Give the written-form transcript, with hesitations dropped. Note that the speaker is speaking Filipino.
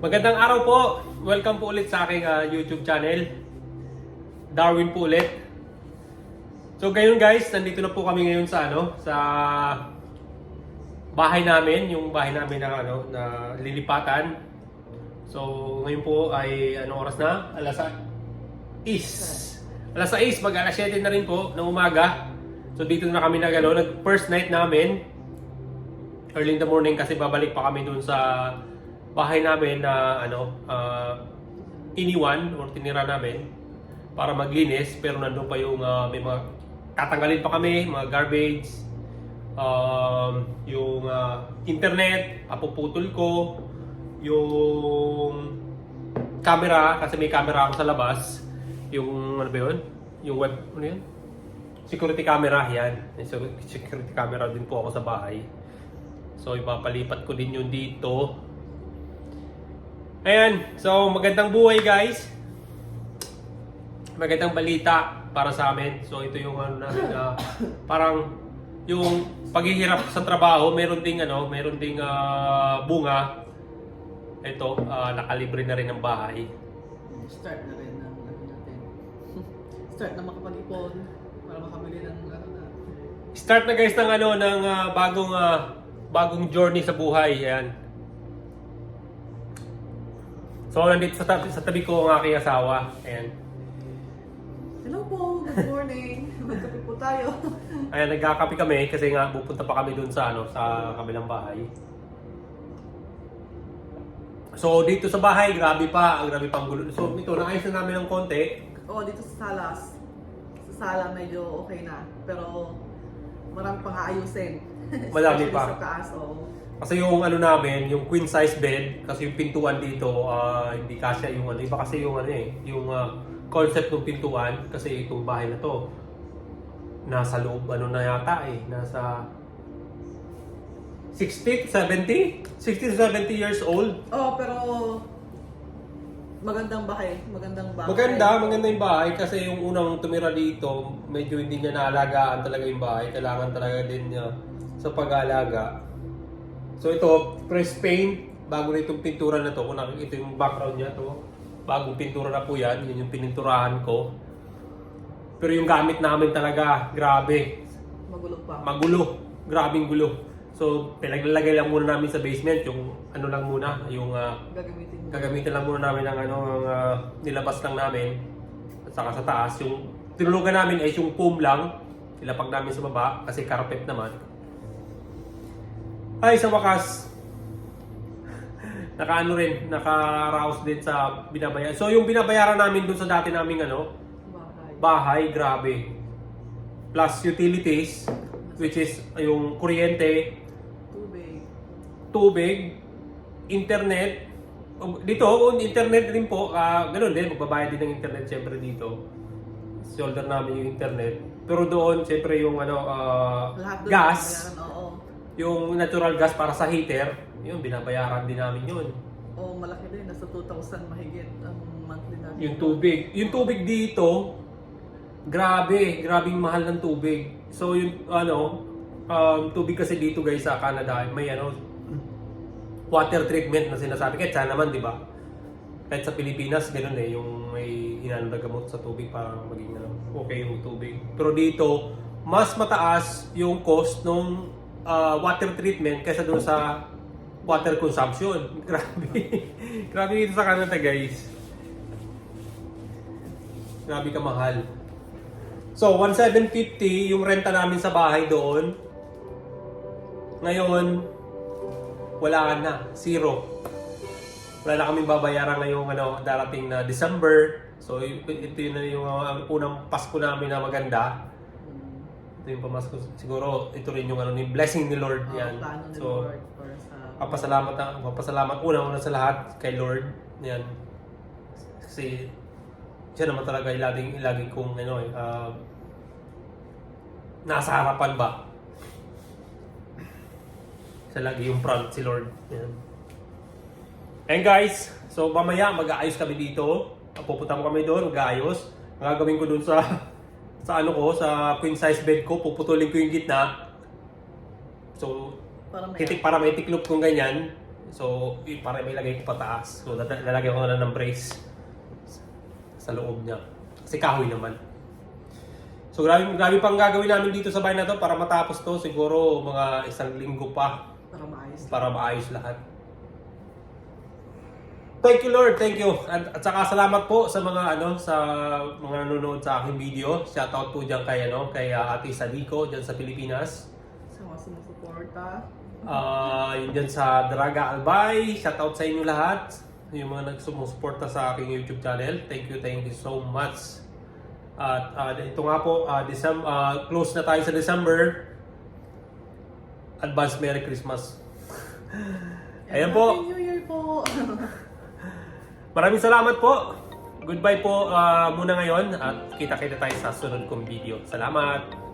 Magandang araw po. Welcome po ulit sa aking YouTube channel. Darwin po ulit. So ngayon guys, nandito na po kami ngayon sa sa bahay namin, yung bahay namin na na lilipatan. So ngayon po ay anong oras na? Alas 6. Alas 6, mag-alas 7 na rin po ng umaga. So dito na kami nag first night namin. Early in the morning kasi babalik pa kami dun sa bahay namin na iniwan o tinira namin para maglinis, pero nandun pa yung may mga tatanggalin pa kami, mga garbage, yung internet, apuputol ko, yung camera, kasi may camera ako sa labas, yung ano ba yun? Yung web, ano yun? Security camera, yan. Security camera din po ako sa bahay. So ipapalipat ko din yun dito. Ayan, so magandang buhay guys. Magandang balita para sa amin. So ito yung parang yung paghihirap sa trabaho, meron ding bunga. Ito, nakalibre na rin ang bahay. Start na rin ng natin. Start na makapag-ipon para makabili ng Start na guys ng ng bagong journey sa buhay. Ayan. So nandito sa tabi ko ang aking asawa. Ayan. Hello po, good morning. Magkape po tayo. Ayan, nagkakape kami kasi nga pupunta pa kami dun sa sa kabilang bahay. So dito sa bahay, grabe pang gulo. So ito, naayos na namin ng konti. Oo, dito sa sala medyo okay na. Pero marami pang aayusin. Madami pa. Sa taas, oo. Kasi yung namin, yung queen size bed, kasi yung pintuan dito, hindi kasya yung iba kasi yung yung concept ng pintuan, kasi itong bahay na to, nasa loob, na yata nasa 60 to 70 years old. Oo, pero magandang bahay. Maganda yung bahay kasi yung unang tumira dito, medyo hindi niya naalagaan talaga yung bahay. Kailangan talaga din niya sa pag-aalaga. So ito, press paint, bago na itong pintura na to. Kung nakikita yung background niya to, bagong pintura na po yan. Yun yung pininturahan ko. Pero yung gamit namin talaga, grabe. Magulo pa. Magulo. Grabing gulo. So, pinaglalagay lang muna namin sa basement. Yung lang muna, yung gagamitin lang muna namin ng nilabas lang namin. At saka sa taas, yung tinulugan namin ay yung foam lang. Ilapag namin sa baba kasi carpet naman. Ay, sa wakas, naka-rouse din sa binabayaran. So, yung binabayaran namin dun sa dati naming bahay, grabe. Plus utilities, which is yung kuryente, tubig, internet. Dito, internet rin po, ganun din, magbabayad din ng internet syempre dito. Shoulder namin yung internet. Pero doon, syempre yung gas, yung natural gas para sa heater, yun, binabayaran din namin yun. Oo, malaki din. Nasa 2,000 mahigit ang monthly natin. Yung tubig dito, grabing mahal ng tubig. So yung tubig kasi dito guys sa Canada, may water treatment na sinasabi. Kahit saan naman, di ba? Kahit sa Pilipinas, ganoon yung may na gamot sa tubig para maging okay yung tubig. Pero dito, mas mataas yung cost ng water treatment kaysa doon sa water consumption. Grabe dito sa Canada guys. Grabe ka mahal. So 1,750 yung renta namin sa bahay doon. Ngayon wala na, zero. Wala na kaming babayaran ngayong darating na December. So ito yun na yung unang Pasko namin na maganda. Ito yung pamasko. Siguro ito rin yung blessing ni Lord yan. So papasalamat una sa lahat kay Lord yan. Kasi siya naman talaga laging kong nasa harapan ba. Siya lagi yung front, si Lord. Yan. And guys, so mamaya mag-aayos kami dito. Pupunta mo kami doon, mag-aayos. Ang gagawin ko doon sa queen size bed ko, puputulin ko yung gitna. So, para may tiklop kong ganyan. So, para may lagay ko pataas. So, lalagyan ko na ng brace sa loob niya. Kasi kahoy naman. So, grabe pang gagawin namin dito sa bahay na to para matapos to. Siguro mga 1 linggo pa para maayos lahat. Thank you Lord, thank you. At saka salamat po sa mga sa mga nanonood sa aking video. Shoutout po diyan kay Ate Salico diyan sa Pilipinas. Sa mga sumusuporta. Yun dyan sa Draga Albay. Shoutout sa inyo lahat. Yung mga nagsumusuporta sa aking YouTube channel. Thank you so much. At ito nga po, close na tayo sa December. Advance Merry Christmas. Ayan po. Happy New Year po. Maraming salamat po. Goodbye po muna ngayon. At kita-kita tayo sa sunod kong video. Salamat.